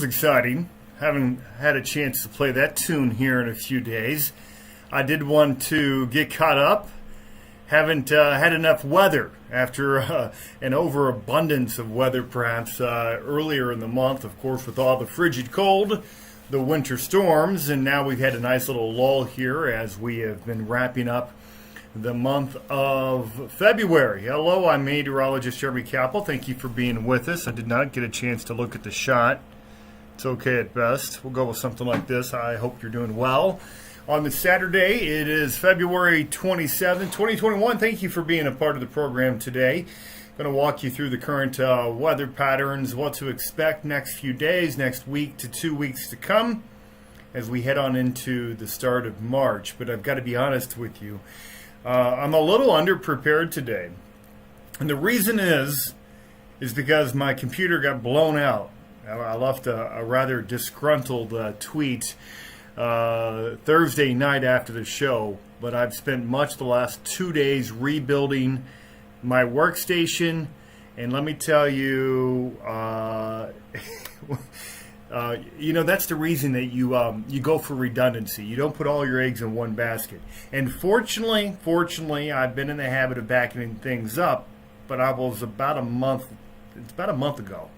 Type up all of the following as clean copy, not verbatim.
Exciting. Haven't had a chance to play that tune here in a few days. I did want to get caught up. Haven't had enough weather after an overabundance of weather perhaps earlier in the month, of course, with all the frigid cold, the winter storms, and now we've had a nice little lull here as we have been wrapping up the month of February. Hello, I'm meteorologist Jeremy Capel. Thank you for being with us. I did not get a chance to look at the shot. It's okay at best. We'll go with something like this. I hope you're doing well. On this Saturday, it is February 27, 2021. Thank you for being a part of the program today. I'm going to walk you through the current weather patterns, what to expect next few days, next week to 2 weeks to come as we head on into the start of March. But I've got to be honest with you. I'm a little underprepared today. And the reason is because my computer got blown out. I left a rather disgruntled tweet Thursday night after the show, but I've spent much the last 2 days rebuilding my workstation, and let me tell you, that's the reason that you go for redundancy. You don't put all your eggs in one basket. And fortunately, I've been in the habit of backing things up, but I was about a month ago.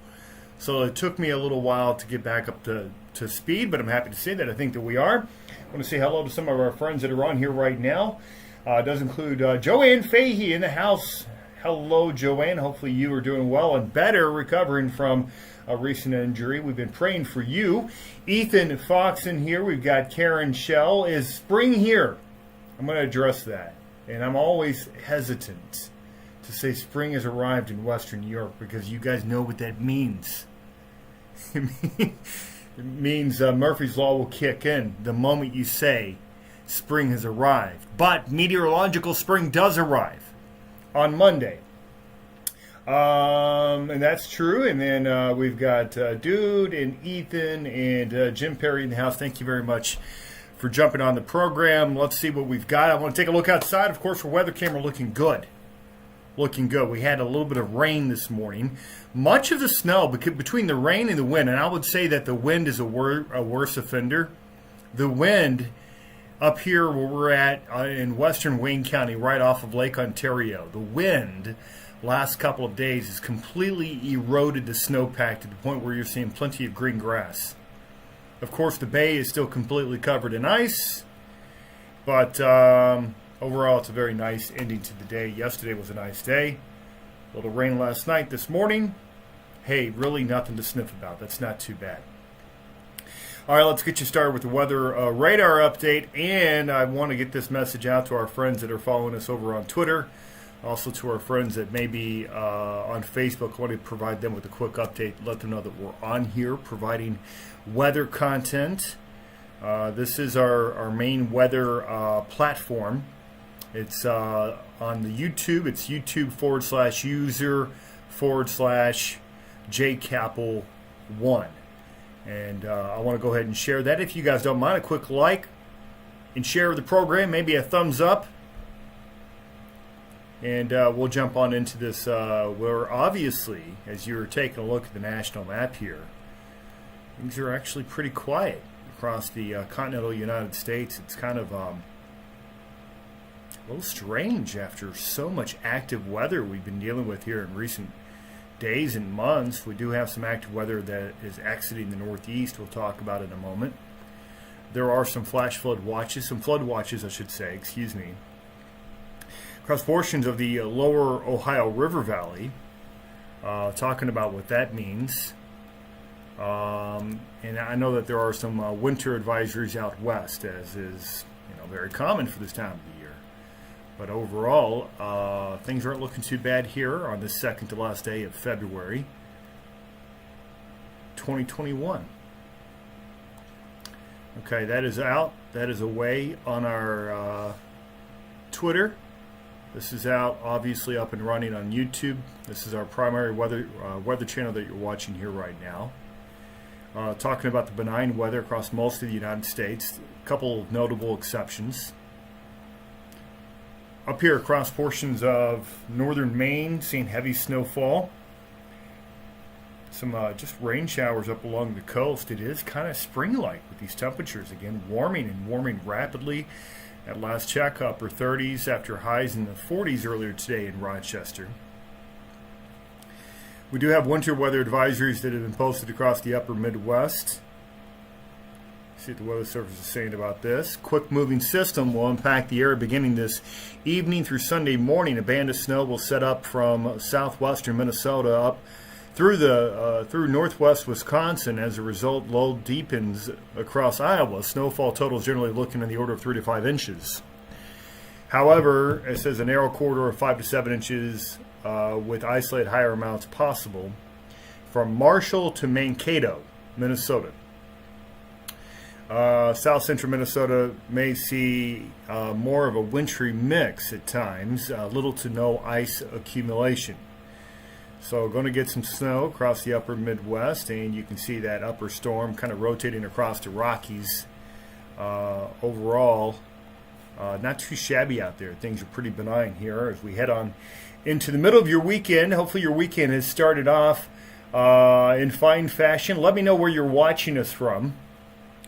So it took me a little while to get back up to speed, but I'm happy to say that I think that we are. I want to say hello to some of our friends that are on here right now. It does include Joanne Fahey in the house. Hello, Joanne. Hopefully you are doing well and better, recovering from a recent injury. We've been praying for you. Ethan Fox in here. We've got Karen Shell. Is spring here? I'm going to address that. And I'm always hesitant to say spring has arrived in Western Europe because you guys know what that means. It means Murphy's Law will kick in the moment you say spring has arrived. But meteorological spring does arrive on Monday. And that's true. And then we've got Dude and Ethan and Jim Perry in the house. Thank you very much for jumping on the program. Let's see what we've got. I want to take a look outside. Of course, our weather camera looking good. We had a little bit of rain this morning. Much of the snow, between the rain and the wind, and I would say that the wind is a worse offender. The wind up here where we're at in western Wayne County, right off of Lake Ontario, the wind last couple of days has completely eroded the snowpack to the point where you're seeing plenty of green grass. Of course, the bay is still completely covered in ice, but overall, it's a very nice ending to the day. Yesterday was a nice day. A little rain last night, this morning. Hey, really nothing to sniff about. That's not too bad. All right, let's get you started with the weather radar update. And I want to get this message out to our friends that are following us over on Twitter. Also to our friends that may be on Facebook. I want to provide them with a quick update. Let them know that we're on here providing weather content. This is our main weather platform. It's on the YouTube. It's YouTube.com/user/JCapel1. And I want to go ahead and share that. If you guys don't mind, a quick like and share the program, maybe a thumbs up. And we'll jump on into this where obviously, as you're taking a look at the national map here, things are actually pretty quiet across the continental United States. It's kind of a little strange after so much active weather we've been dealing with here in recent days and months. We do have some active weather that is exiting the Northeast. We'll talk about it in a moment. There are some flash flood watches, some flood watches, I should say, excuse me, across portions of the lower Ohio River Valley, talking about what that means. And and I know that there are some winter advisories out west, as is very common for this time of the year. But overall, things aren't looking too bad here on this second to last day of February 2021. Okay, that is out. That is away on our Twitter. This is out, obviously up and running on YouTube. This is our primary weather channel that you're watching here right now. Talking about the benign weather across most of the United States. A couple of notable exceptions. Up here across portions of northern Maine, seeing heavy snowfall. Some just rain showers up along the coast. It is kind of spring-like with these temperatures. Again, warming rapidly. At last check, upper 30s after highs in the 40s earlier today in Rochester. We do have winter weather advisories that have been posted across the upper Midwest. See what the Weather Service is saying about this. Quick moving system will impact the area beginning this evening through Sunday morning. A band of snow will set up from southwestern Minnesota up through northwest Wisconsin. As a result, low deepens across Iowa. Snowfall totals generally looking in the order of 3 to 5 inches. However, it says a narrow corridor of 5 to 7 inches with isolated higher amounts possible from Marshall to Mankato, Minnesota. South central Minnesota may see more of a wintry mix at times, little to no ice accumulation. So going to get some snow across the upper Midwest, and you can see that upper storm kind of rotating across the Rockies. Overall, not too shabby out there. Things are pretty benign here as we head on into the middle of your weekend. Hopefully your weekend has started off in fine fashion. Let me know where you're watching us from.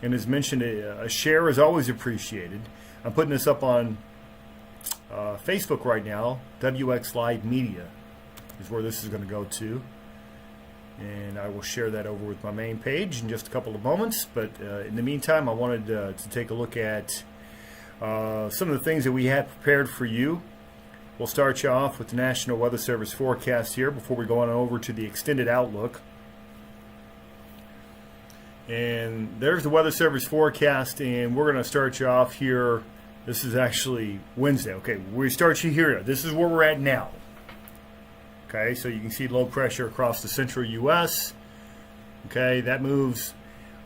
And as mentioned, a share is always appreciated. I'm putting this up on Facebook right now. WxLIVE Media is where this is going to go to. And I will share that over with my main page in just a couple of moments. But in the meantime, I wanted to take a look at some of the things that we have prepared for you. We'll start you off with the National Weather Service forecast here before we go on over to the extended outlook. And there's the Weather Service forecast, and we're going to start you off here. This is actually Wednesday. Okay, we start you here. This is where we're at now. Okay, so you can see low pressure across the central U.S. Okay, that moves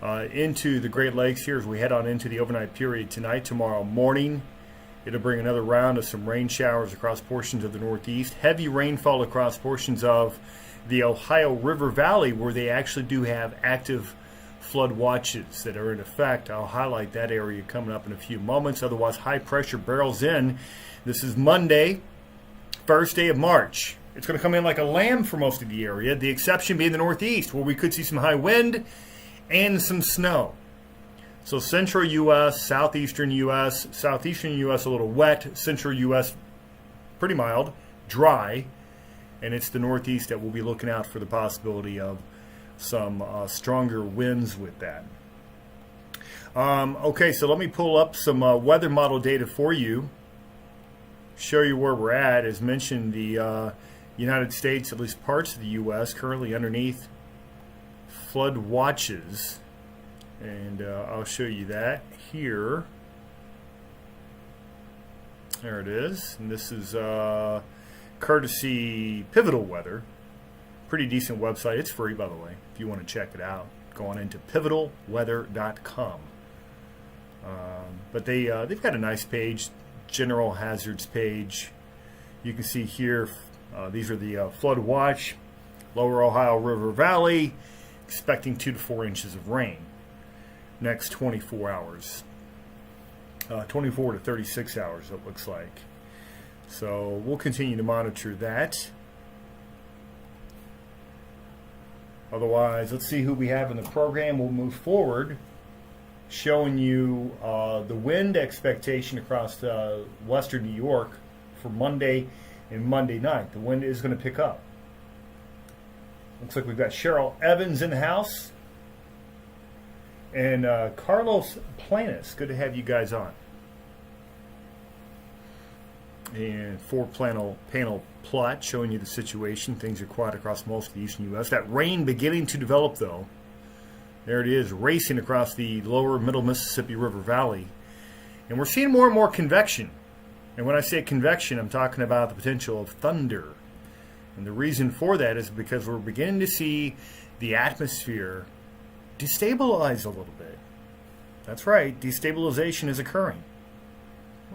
into the Great Lakes here as we head on into the overnight period tonight. Tomorrow morning, it'll bring another round of some rain showers across portions of the Northeast. Heavy rainfall across portions of the Ohio River Valley, where they actually do have active flood watches that are in effect. I'll highlight that area coming up in a few moments. Otherwise, high pressure barrels in. This is Monday, first day of March. It's going to come in like a lamb for most of the area, the exception being the Northeast, where we could see some high wind and some snow. So central U.S., southeastern U.S. a little wet, central U.S. pretty mild, dry, and it's the Northeast that we'll be looking out for the possibility of some stronger winds with that. Okay, so let me pull up some weather model data for you, show you where we're at. As mentioned, the United States, at least parts of the U.S., currently underneath flood watches. And I'll show you that here. There it is. And this is courtesy Pivotal Weather. Pretty decent website. It's free, by the way, if you want to check it out. Go on into pivotalweather.com. But they've got a nice page, general hazards page. You can see here, these are the flood watch, lower Ohio River Valley, expecting 2 to 4 inches of rain next 24 hours. 24 to 36 hours, it looks like. So we'll continue to monitor that. Otherwise, let's see who we have in the program. We'll move forward, showing you the wind expectation across western New York for Monday and Monday night. The wind is going to pick up. Looks like we've got Cheryl Evans in the house and Carlos Planas. Good to have you guys on. And 4-panel plot showing you the situation. Things are quiet across most of the eastern U.S. That rain beginning to develop, though. There it is, racing across the lower middle Mississippi River Valley. And we're seeing more and more convection. And when I say convection, I'm talking about the potential of thunder. And the reason for that is because we're beginning to see the atmosphere destabilize a little bit. That's right, destabilization is occurring.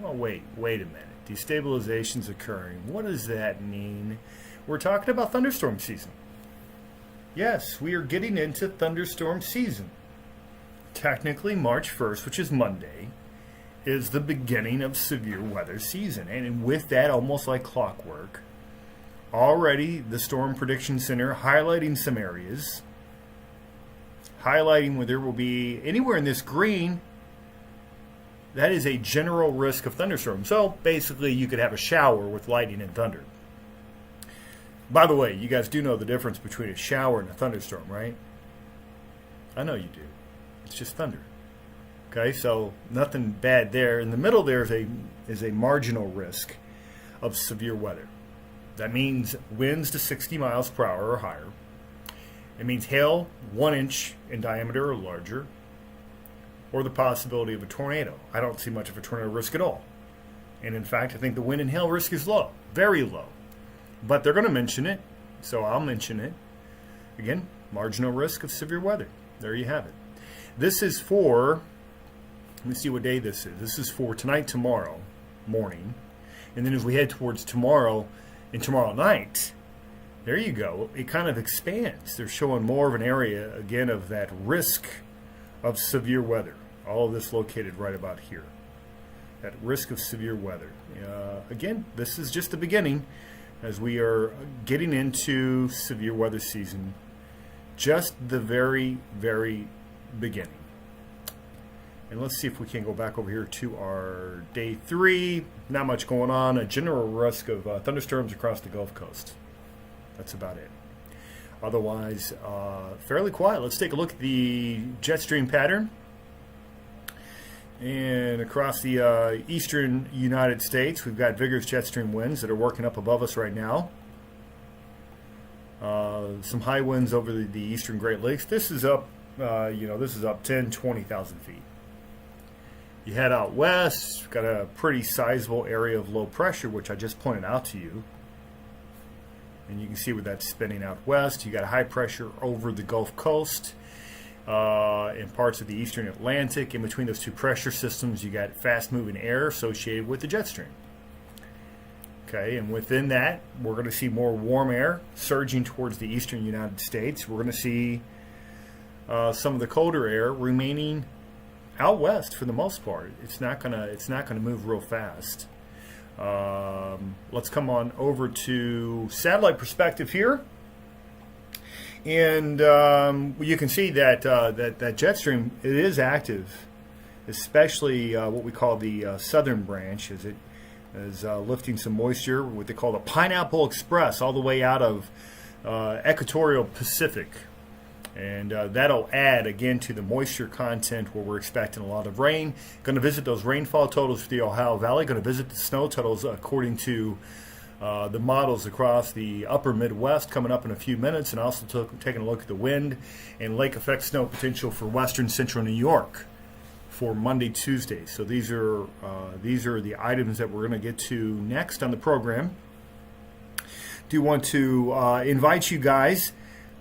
Well, wait a minute. Destabilization is occurring. What does that mean? We're talking about thunderstorm season. Yes, we are getting into thunderstorm season. Technically, March 1st, which is Monday, is the beginning of severe weather season. And with that, almost like clockwork, already the Storm Prediction Center highlighting some areas, highlighting where there will be anywhere in this green. That is a general risk of thunderstorm. So basically, you could have a shower with lightning and thunder. By the way, you guys do know the difference between a shower and a thunderstorm, right? I know you do. It's just thunder. Okay, so nothing bad there. In the middle there is a marginal risk of severe weather. That means winds to 60 miles per hour or higher. It means hail 1 inch in diameter or larger, or the possibility of a tornado. I don't see much of a tornado risk at all. And in fact, I think the wind and hail risk is low, very low. But they're going to mention it, so I'll mention it. Again, marginal risk of severe weather. There you have it. This is for, let me see what day this is. This is for tonight, tomorrow morning. And then as we head towards tomorrow and tomorrow night, there you go. It kind of expands. They're showing more of an area, again, of that risk of severe weather. All of this located right about here. That risk of severe weather. Again, this is just the beginning as we are getting into severe weather season. Just the very, very beginning. And let's see if we can go back over here to our day 3. Not much going on. A general risk of thunderstorms across the Gulf Coast. That's about it. Otherwise, fairly quiet. Let's take a look at the jet stream pattern. And across the eastern United States, we've got vigorous jet stream winds that are working up above us right now. Some high winds over the eastern Great Lakes. This is up, this is up 10, 20,000 feet. You head out west, got a pretty sizable area of low pressure, which I just pointed out to you. And you can see where that's spinning out west. You got high pressure over the Gulf Coast. In parts of the eastern Atlantic. In between those two pressure systems, you got fast-moving air associated with the jet stream. Okay, and within that, we're going to see more warm air surging towards the eastern United States. We're going to see some of the colder air remaining out west for the most part. It's not gonna move real fast. Let's come on over to satellite perspective here. And you can see that that jet stream, it is active, especially what we call the southern branch, as it is lifting some moisture, what they call the Pineapple Express, all the way out of equatorial Pacific. And that'll add, again, to the moisture content where we're expecting a lot of rain. Going to visit those rainfall totals for the Ohio Valley. Going to visit the snow totals according to the models across the upper Midwest coming up in a few minutes, and also taking a look at the wind and lake effect snow potential for western central New York for Monday, Tuesday. So these are the items that we're going to get to next on the program. Do want to invite you guys,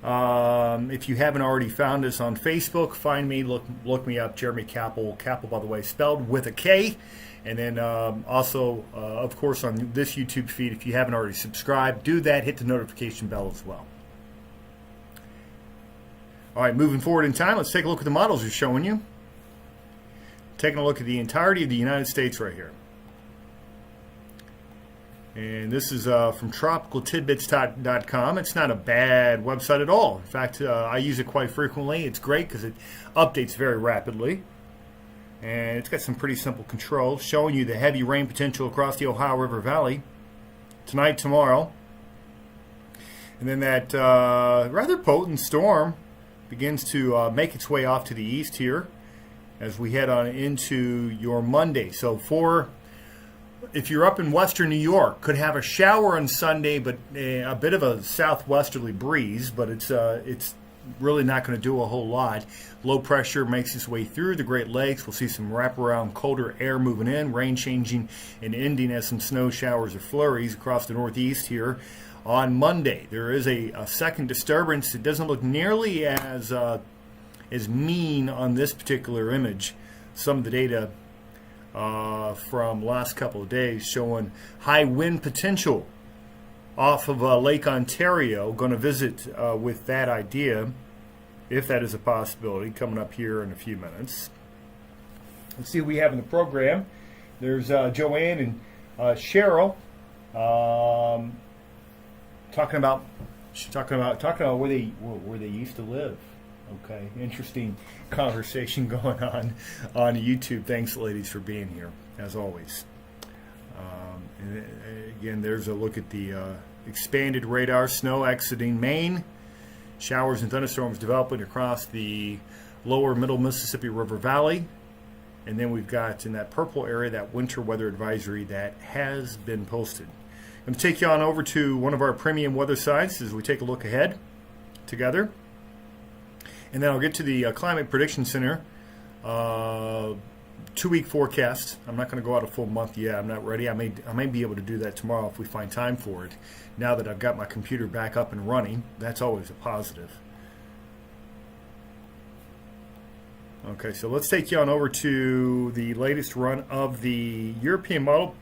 if you haven't already found us on Facebook, find me, look me up, Jeremy Capel. Capel, by the way, spelled with a K. And then also, of course, on this YouTube feed, if you haven't already subscribed, do that. Hit the notification bell as well. All right, moving forward in time, let's take a look at the models we're showing you. Taking a look at the entirety of the United States right here. And this is from tropicaltidbits.com. It's not a bad website at all. In fact, I use it quite frequently. It's great because it updates very rapidly. And it's got some pretty simple controls showing you the heavy rain potential across the Ohio River Valley tonight, tomorrow. And then that rather potent storm begins to make its way off to the east here as we head on into your Monday. So if you're up in western New York, could have a shower on Sunday, but a bit of a southwesterly breeze, but it's really not going to do a whole lot. Low pressure makes its way through the Great Lakes. We'll see some wraparound colder air moving in, rain changing and ending as some snow showers or flurries across the northeast here on Monday. There is a second disturbance. It doesn't look nearly as mean on this particular image. Some of the data from last couple of days showing high wind potential off of Lake Ontario. Going to visit with that idea, if that is a possibility, coming up here in a few minutes. Let's see what we have in the program. There's Joanne and Cheryl talking about where they used to live. Okay, interesting conversation going on YouTube. Thanks, ladies, for being here as always. And again, there's a look at the expanded radar. Snow exiting Maine. Showers and thunderstorms developing across the lower middle Mississippi River Valley. And then we've got in that purple area that winter weather advisory that has been posted. I'm going to take you on over to one of our premium weather sites as we take a look ahead together. And then I'll get to the Climate Prediction Center 2-week forecast. I'm not going to go out a full month yet. I'm not ready. I may be able to do that tomorrow if we find time for it. Now that I've got my computer back up and running, that's always a positive. Okay, so let's take you on over to the latest run of the European model.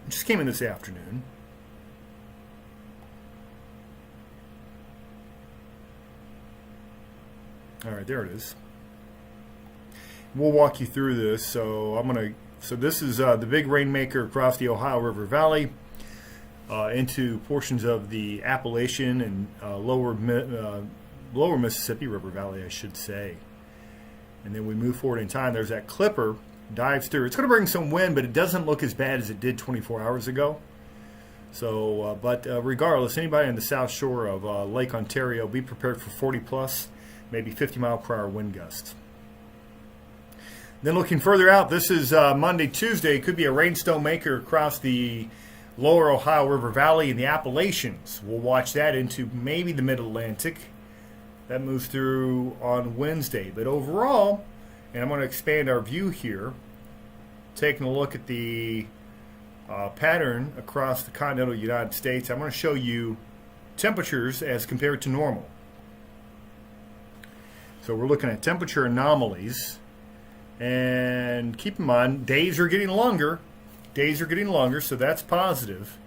It just came in this afternoon. All right, there it is. We'll walk you through this. So this is the big rainmaker across the Ohio River Valley into portions of the Appalachian and lower Mississippi River Valley, I should say. And then we move forward in time. There's that clipper dives through. It's going to bring some wind, but it doesn't look as bad as it did 24 hours ago. So, but regardless, anybody on the south shore of Lake Ontario, be prepared for 40 plus, maybe 50 mile per hour wind gusts. Then looking further out, this is Monday, Tuesday. It could be a rainstorm maker across the lower Ohio River Valley and the Appalachians. We'll watch that into maybe the mid-Atlantic. That moves through on Wednesday. But overall, and I'm going to expand our view here, taking a look at the pattern across the continental United States, I'm going to show you temperatures as compared to normal. So we're looking at temperature anomalies. And keep in mind, days are getting longer. Days are getting longer, so that's positive.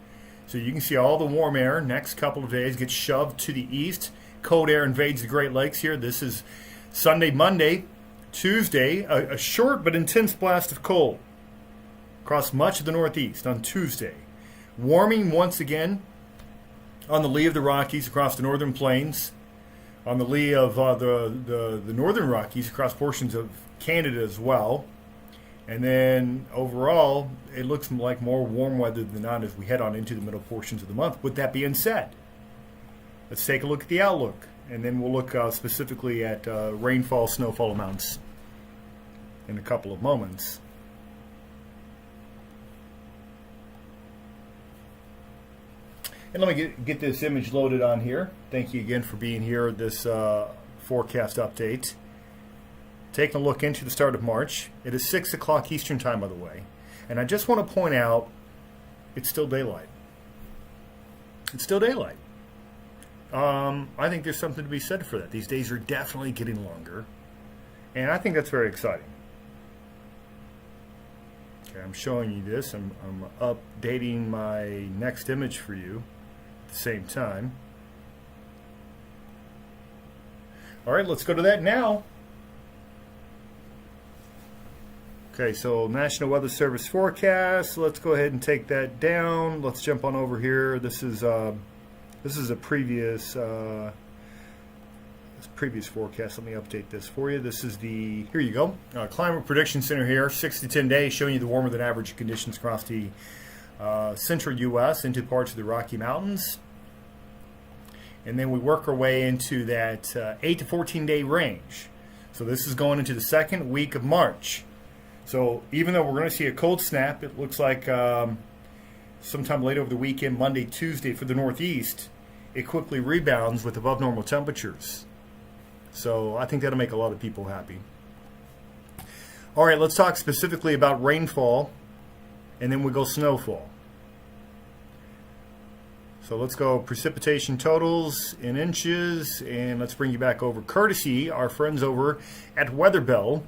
So you can see all the warm air next couple of days gets shoved to the east. Cold air invades the Great Lakes here. This is Sunday, Monday, Tuesday, a short but intense blast of cold across much of the Northeast on Tuesday. Warming once again on the lee of the Rockies across the northern plains, on the lee of the northern Rockies across portions of Canada as well. And then overall, it looks like more warm weather than not as we head on into the middle portions of the month. With that being said, let's take a look at the outlook, and then we'll look specifically at rainfall, snowfall amounts in a couple of moments. And let me get this image loaded on here. Thank you again for being here at this forecast update. Taking a look into the start of March. It is 6 o'clock Eastern time, by the way. And I just want to point out, it's still daylight. It's still daylight. I think there's something to be said for that. These days are definitely getting longer. And I think that's very exciting. Okay, I'm showing you this. I'm updating my next image for you at the same time. All right, let's go to that now. Okay, so National Weather Service forecast. Let's go ahead and take that down. Let's jump on over here. This is a previous forecast. Let me update this for you. This is the, here you go, Climate Prediction Center here, 6 to 10 days, showing you the warmer than average conditions across the central U.S. into parts of the Rocky Mountains. And then we work our way into that 8 to 14 day range. So this is going into the second week of March. So even though we're going to see a cold snap, it looks like sometime late over the weekend, Monday, Tuesday for the Northeast, it quickly rebounds with above normal temperatures. So I think that'll make a lot of people happy. All right, let's talk specifically about rainfall, and then we go snowfall. So let's go precipitation totals in inches, and let's bring you back over courtesy our friends over at WeatherBell,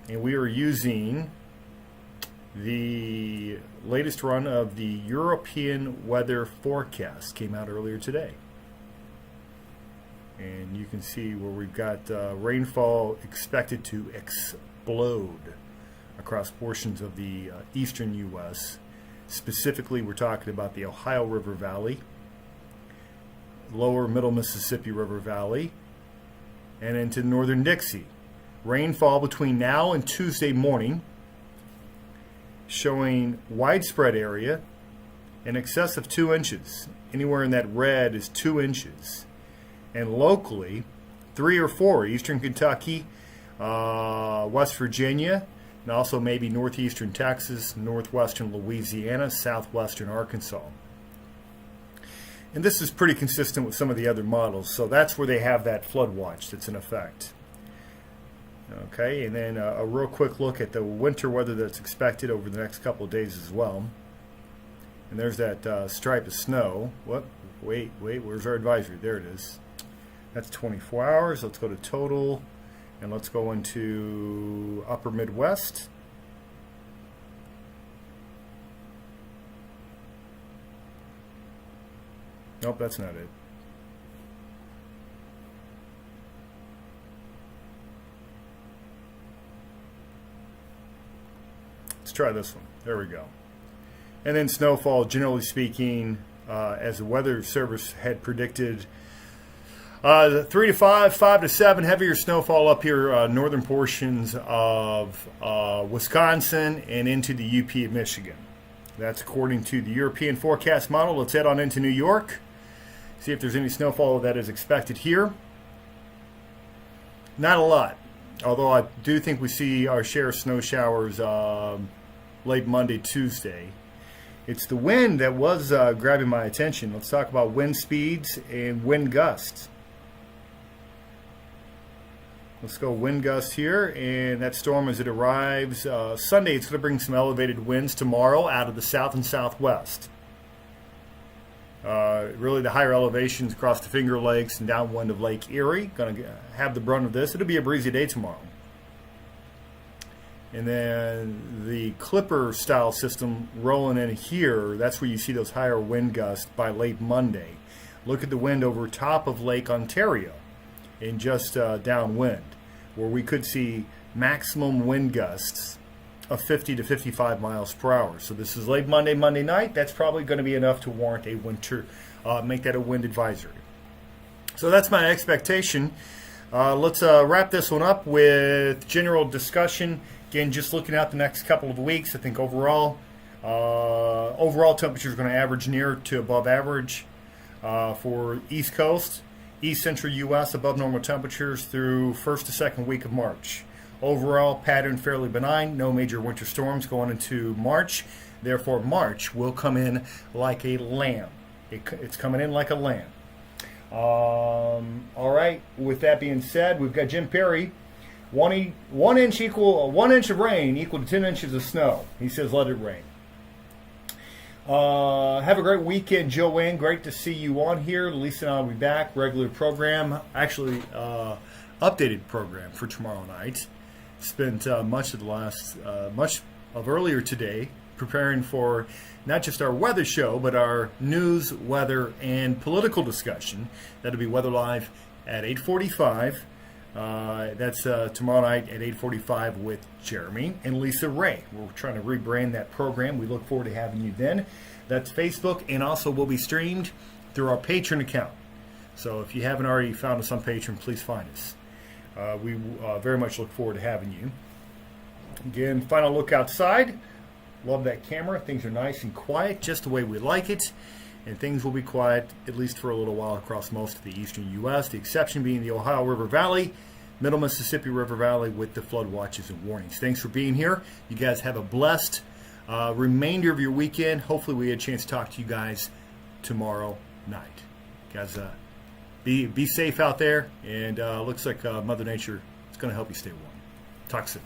and we are using the latest run of the European weather forecast. Came out earlier today, and you can see where we've got rainfall expected to explode across portions of the eastern U.S. Specifically, we're talking about the Ohio River Valley, lower middle Mississippi River Valley, and into northern Dixie. Rainfall between now and Tuesday morning, showing widespread area in excess of 2 inches. Anywhere in that red is 2 inches. And locally, 3 or 4, eastern Kentucky, West Virginia, and also maybe northeastern Texas, northwestern Louisiana, southwestern Arkansas. And this is pretty consistent with some of the other models, so that's where they have that flood watch that's in effect. Okay, and then a real quick look at the winter weather that's expected over the next couple of days as well. And there's that stripe of snow. What? Wait, where's our advisory? There it is. That's 24 hours. Let's go to total, and let's go into upper Midwest. Nope, that's not it. Let's try this one. There we go. And then snowfall, generally speaking, as the Weather Service had predicted, 3 to 5, 5 to 7, heavier snowfall up here, northern portions of Wisconsin and into the UP of Michigan. That's according to the European forecast model. Let's head on into New York, see if there's any snowfall that is expected here. Not a lot, although I do think we see our share of snow showers late Monday, Tuesday. It's the wind that was grabbing my attention. Let's talk about wind speeds and wind gusts. Let's go wind gust here, and that storm as it arrives Sunday, it's going to bring some elevated winds tomorrow out of the south and southwest. Really the higher elevations across the Finger Lakes and downwind of Lake Erie going to have the brunt of this. It'll be a breezy day tomorrow. And then the Clipper style system rolling in here, that's where you see those higher wind gusts by late Monday. Look at the wind over top of Lake Ontario and just downwind, where we could see maximum wind gusts of 50 to 55 miles per hour. So this is late Monday night. That's probably going to be enough to warrant a winter, make that a wind advisory. So that's my expectation. Let's wrap this one up with general discussion. Again, just looking out the next couple of weeks, I think overall temperatures are going to average near to above average for East Coast, East Central U.S. above normal temperatures through first to second week of March. Overall pattern fairly benign, no major winter storms going into March. Therefore, March will come in like a lamb. It's coming in like a lamb. All right. With that being said, we've got Jim Perry. 1 inch of rain equal to 10 inches of snow. He says, let it rain. Have a great weekend, Joanne. Great to see you on here. Lisa and I will be back. Regular program. Actually, updated program for tomorrow night. Spent much of earlier today preparing for not just our weather show, but our news, weather, and political discussion. That'll be Weather Live at 8:45. That's tomorrow night at 8:45 with Jeremy and Lisa Ray. We're trying to rebrand that program. We look forward to having you then. That's Facebook, and also will be streamed through our Patreon account. So if you haven't already found us on Patreon, please find us. We very much look forward to having you. Again, final look outside. Love that camera. Things are nice and quiet, just the way we like it. And things will be quiet, at least for a little while, across most of the eastern U.S., the exception being the Ohio River Valley, middle Mississippi River Valley with the flood watches and warnings. Thanks for being here. You guys have a blessed remainder of your weekend. Hopefully we get a chance to talk to you guys tomorrow night. Guys, be safe out there, and looks like Mother Nature is going to help you stay warm. Talk soon.